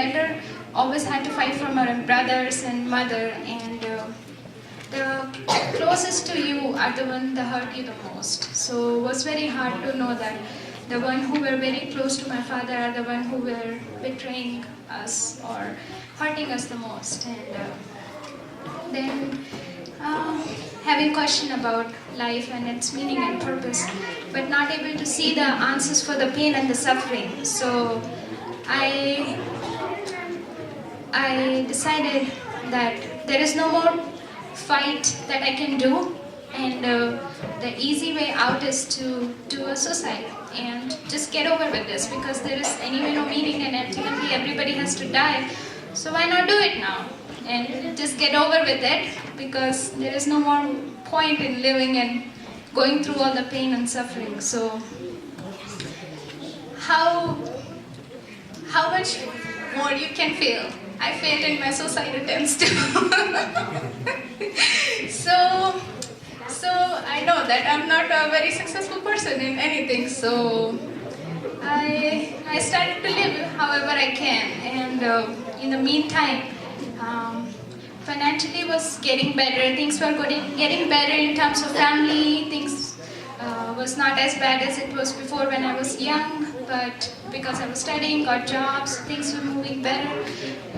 elder always had to fight from her brothers and mother, and the closest to you are the one that hurt you the most. So it was very hard to know that the one who were very close to my father are the one who were betraying us or hurting us the most. And then having question about life and its meaning and purpose, but not able to see the answers for the pain and the suffering. So I decided that there is no more fight that I can do, and the easy way out is to do a suicide and just get over with this, because there is anyway no meaning and ultimately everybody has to die. So why not do it now and just get over with it, because there is no more point in living and going through all the pain and suffering. So how much more you can fail? I failed in my suicide attempts too. So I know that I'm not a very successful person in anything. So I started to live however I can, and in the meantime, financially was getting better. Things were getting better in terms of family. Things was not as bad as it was before when I was young. But because I was studying, got jobs, things were moving better.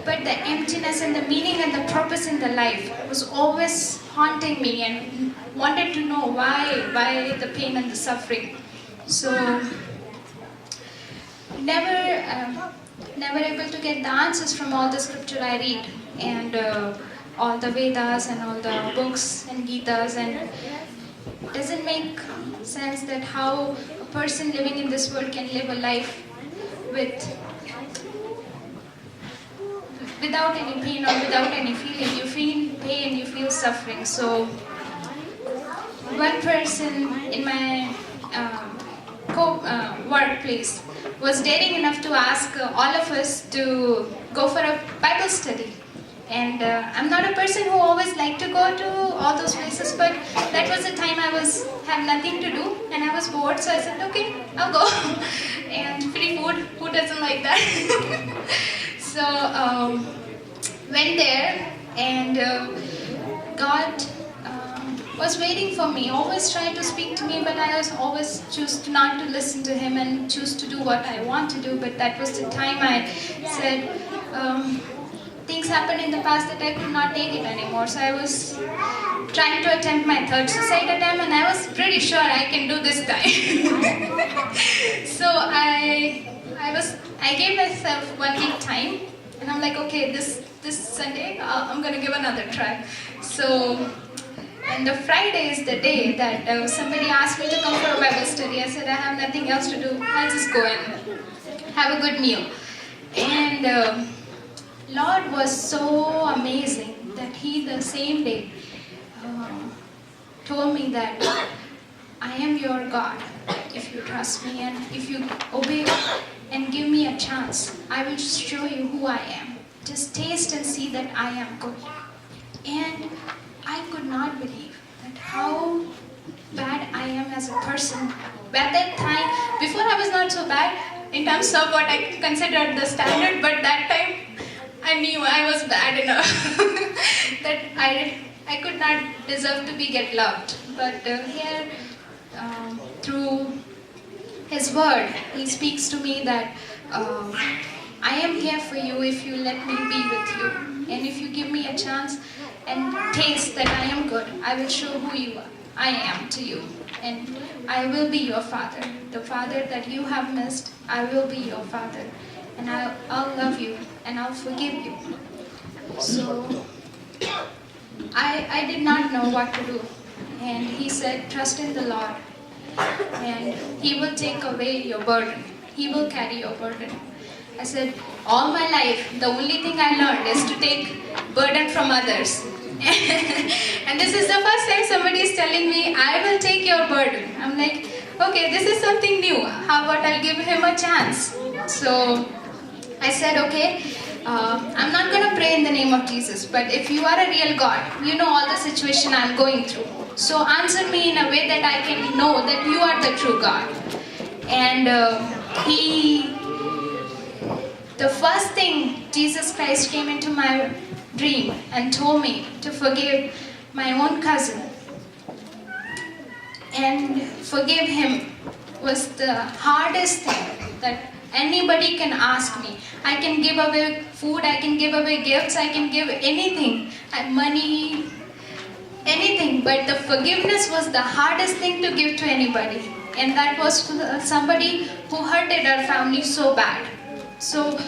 But the emptiness and the meaning and the purpose in the life was always haunting me, and wanted to know why the pain and the suffering. So never able to get the answers from all the scripture I read, and all the Vedas and all the books and Gitas, and it doesn't make sense that how a person living in this world can live a life without any pain or without any feeling. You feel pain, you feel suffering. So one person in my workplace was daring enough to ask all of us to go for a Bible study. And I'm not a person who always liked to go to all those places, but that was the time I had nothing to do and I was bored, so I said, okay, I'll go. And free food, who doesn't like that? So went there, and God was waiting for me, always tried to speak to me, but I was always choose not to listen to him and choose to do what I want to do. But that was the time I said, things happened in the past that I could not take it anymore. So I was trying to attempt my third suicide attempt, and I was pretty sure I can do this time. So I gave myself 1 week time, and I'm like, okay, this Sunday I'm gonna give another try. So, and the Friday is the day that somebody asked me to come for a Bible study. I said, I have nothing else to do. I'll just go and have a good meal. And Lord was so amazing that He, the same day, told me that I am your God. If you trust me and if you obey and give me a chance, I will show you who I am. Just taste and see that I am good. And I could not believe that how bad I am as a person. At that time, before I was not so bad in terms of what I considered the standard, but that time I knew I was bad enough that I could not deserve to get loved. But here, through His word, He speaks to me that I am here for you if you let me be with you. And if you give me a chance and taste that I am good, I will show who I am to you. And I will be your father. The father that you have missed, I will be your father. And I'll love you and I'll forgive you. So I did not know what to do. And He said, trust in the Lord. And He will take away your burden. He will carry your burden. I said, all my life, the only thing I learned is to take burden from others. And this is the first time somebody is telling me, I will take your burden. I'm like, okay, this is something new. How about I'll give him a chance? So I said, okay, I'm not going to pray in the name of Jesus, but if you are a real God, you know all the situation I'm going through. So answer me in a way that I can know that you are the true God. And the first thing Jesus Christ came into my dream and told me to forgive my own cousin and forgive him was the hardest thing that anybody can ask me. I can give away food, I can give away gifts, I can give anything, money, anything, but the forgiveness was the hardest thing to give to anybody. And that was somebody who hurted our family so bad. So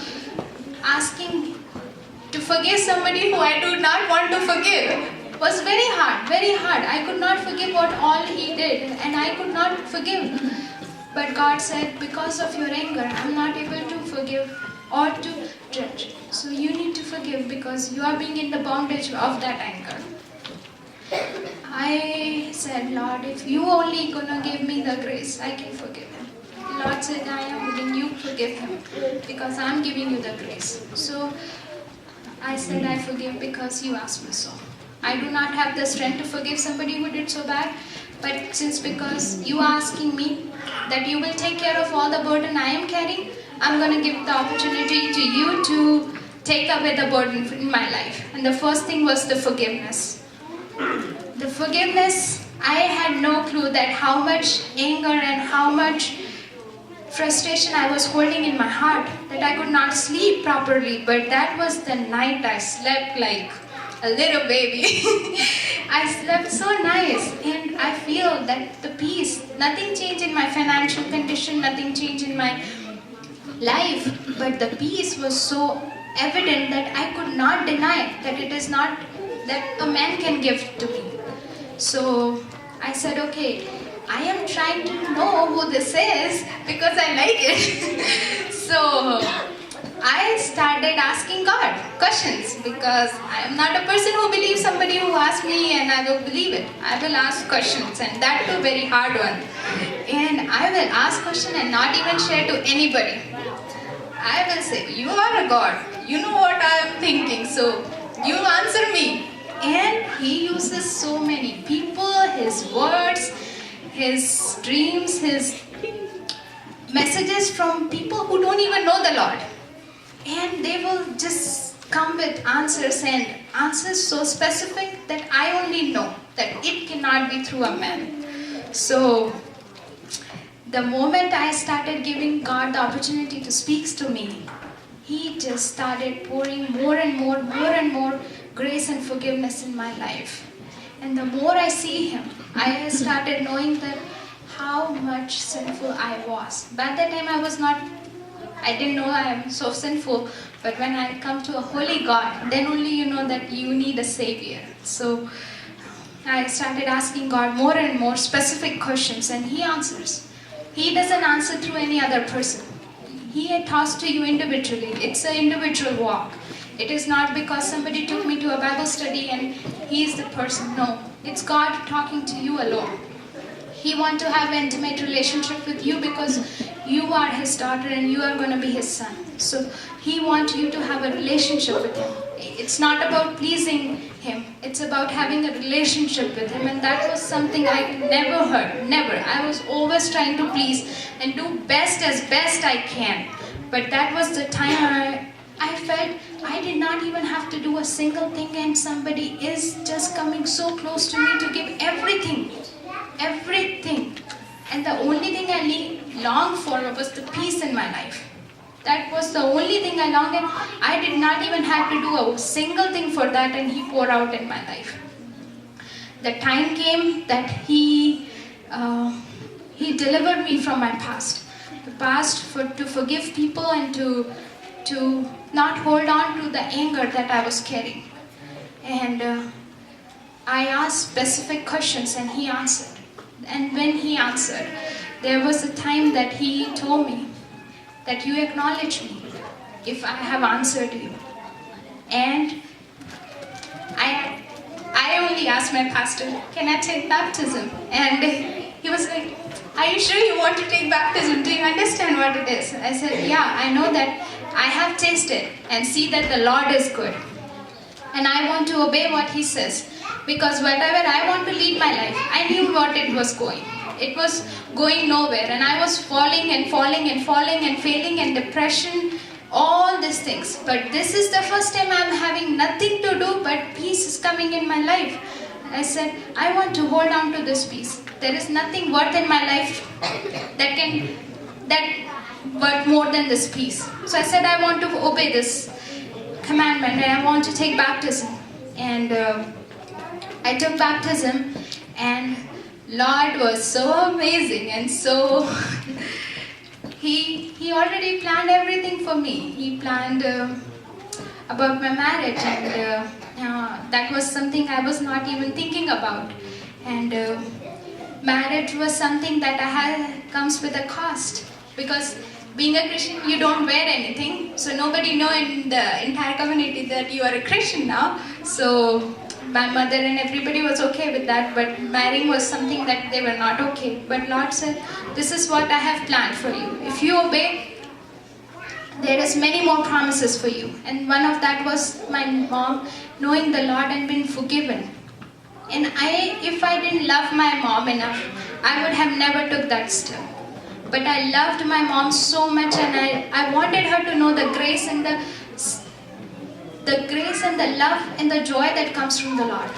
asking to forgive somebody who I do not want to forgive was very hard, very hard. I could not forgive what all he did, and I could not forgive. But God said, because of your anger, I'm not able to forgive or to judge. So you need to forgive because you are being in the bondage of that anger. I said, Lord, if you only gonna give me the grace, I can forgive him. Lord said, I am willing, you forgive him because I'm giving you the grace. So I said, I forgive because you asked me so. I do not have the strength to forgive somebody who did so bad, but since because you are asking me that you will take care of all the burden I am carrying, I'm going to give the opportunity to you to take away the burden in my life. And the first thing was the forgiveness. The forgiveness, I had no clue that how much anger and how much frustration I was holding in my heart, that I could not sleep properly. But that was the night I slept like a little baby. I slept so nice, and I feel that the peace, nothing changed in my financial condition, nothing changed in my life, but the peace was so evident that I could not deny that it is not that a man can give to me. So I said, okay, I am trying to know who this is because I like it. So I started asking God questions because I am not a person who believes somebody who asks me and I will believe it. I will ask questions, and that too very hard one. And I will ask questions and not even share to anybody. I will say, you are a God. You know what I am thinking, so you answer me. And he uses so many people, his words, his dreams, his messages from people who don't even know the Lord. And they will just come with answers, and answers so specific that I only know that it cannot be through a man. So the moment I started giving God the opportunity to speak to me, he just started pouring more and more grace and forgiveness in my life. And the more I see him, I started knowing that how much sinful I was. By that time I didn't know I am so sinful, but when I come to a holy God, then only you know that you need a savior. So I started asking God more and more specific questions, and he answers. He doesn't answer through any other person. He talks to you individually. It's an individual walk. It is not because somebody took me to a Bible study and he is the person. No, it's God talking to you alone. He wants to have an intimate relationship with you because you are his daughter and you are going to be his son. So he wants you to have a relationship with him. It's not about pleasing him. It's about having a relationship with him. And that was something I never heard. Never. I was always trying to please and do best I can. But that was the time I felt I did not even have to do a single thing, and somebody is just coming so close to me to give everything. Everything. And the only thing I longed for was the peace in my life. That was the only thing I longed for. I did not even have to do a single thing for that, and he poured out in my life. The time came that he delivered me from my past. The past to forgive people and to not hold on to the anger that I was carrying. And I asked specific questions and he answered. And when he answered, there was a time that he told me that you acknowledge me if I have answered you. And I only asked my pastor, can I take baptism? And he was like, are you sure you want to take baptism? Do you understand what it is? I said, yeah, I know that I have tasted and see that the Lord is good. And I want to obey what he says. Because whatever I want to lead my life, I knew what it was going. It was going nowhere. And I was falling and failing, and depression all these things. But this is the first time I'm having nothing to do, but peace is coming in my life. I said, I want to hold on to this peace. There is nothing worth in my life that worth more than this peace. So I said, I want to obey this commandment and I want to take baptism. And I took baptism, and Lord was so amazing, and so he already planned everything for me. He planned about my marriage, and that was something I was not even thinking about. And marriage was something that I had comes with a cost, because being a Christian, you don't wear anything, so nobody know in the entire community that you are a Christian now. So my mother and everybody was okay with that, but marrying was something that they were not okay. But Lord said, this is what I have planned for you. If you obey, there is many more promises for you. And one of that was my mom knowing the Lord and being forgiven. And if I didn't love my mom enough, I would have never took that step. But I loved my mom so much, and I wanted her to know the grace and the grace and the love and the joy that comes from the Lord.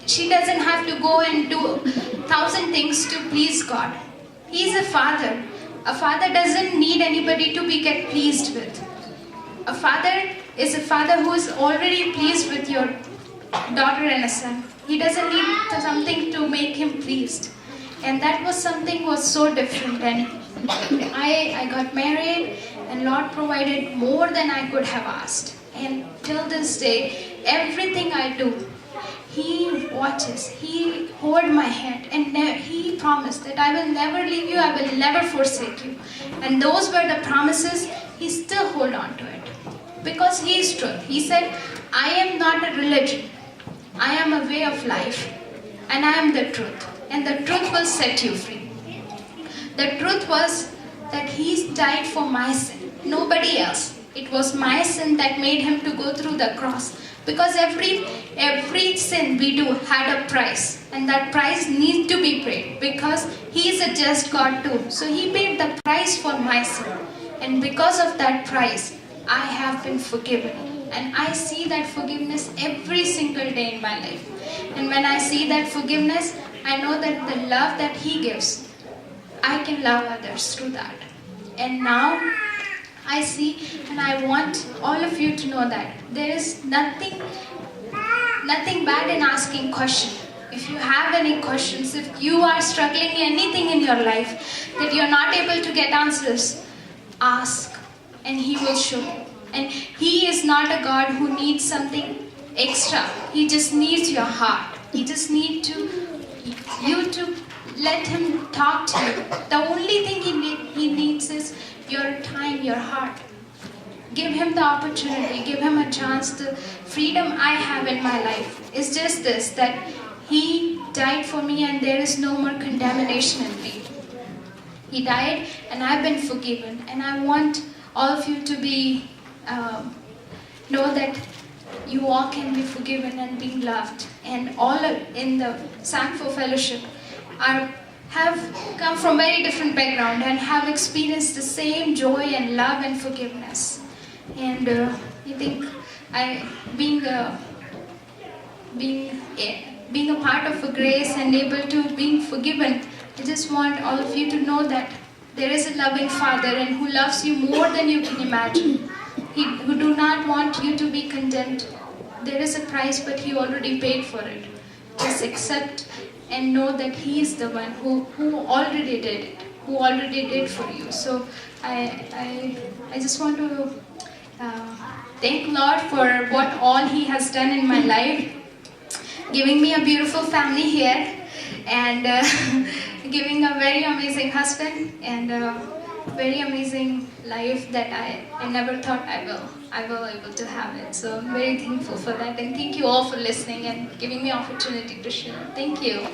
She doesn't have to go and do 1,000 things to please God. He is a father. A father doesn't need anybody to get pleased with. A father is a father who is already pleased with your daughter and a son. He doesn't need something to make him pleased. And that was something was so different. And I got married, and Lord provided more than I could have asked. And till this day, everything I do, He watches. He holds my hand, and He promised that I will never leave you, I will never forsake you. And those were the promises. He still hold on to it, because He is truth. He said, I am not a religion. I am a way of life, and I am the truth. And the truth will set you free. The truth was that He died for my sin, nobody else. It was my sin that made Him to go through the cross. Because every sin we do had a price, and that price needs to be paid, because He is a just God too. So He paid the price for my sin, and because of that price, I have been forgiven. And I see that forgiveness every single day in my life. And when I see that forgiveness, I know that the love that He gives, I can love others through that. And now I see, and I want all of you to know that there is nothing bad in asking questions. If you have any questions, if you are struggling anything in your life that you're not able to get answers, ask, and He will show you. And He is not a God who needs something extra. He just needs your heart. He just needs you to let Him talk to you. The only thing He needs is your time, your heart. Give Him the opportunity. Give Him a chance. The freedom I have in my life is just this, that He died for me, and there is no more condemnation in me. He died, and I've been forgiven. And I want all of you to be know that you all can be forgiven and being loved. And all in the Sanctful Fellowship have come from very different background and have experienced the same joy and love and forgiveness. And I think being a part of a grace and able to being forgiven, I just want all of you to know that there is a loving Father, and who loves you more than you can imagine. Who do not want you to be condemned. There is a price, but He already paid for it. Just accept and know that He is the one who already did it, who already did for you. So I just want to thank Lord for what all He has done in my life, giving me a beautiful family here, and giving a very amazing husband, and very amazing life that I never thought I will able to have it. So I'm very thankful for that, and thank you all for listening and giving me opportunity to share. Thank you.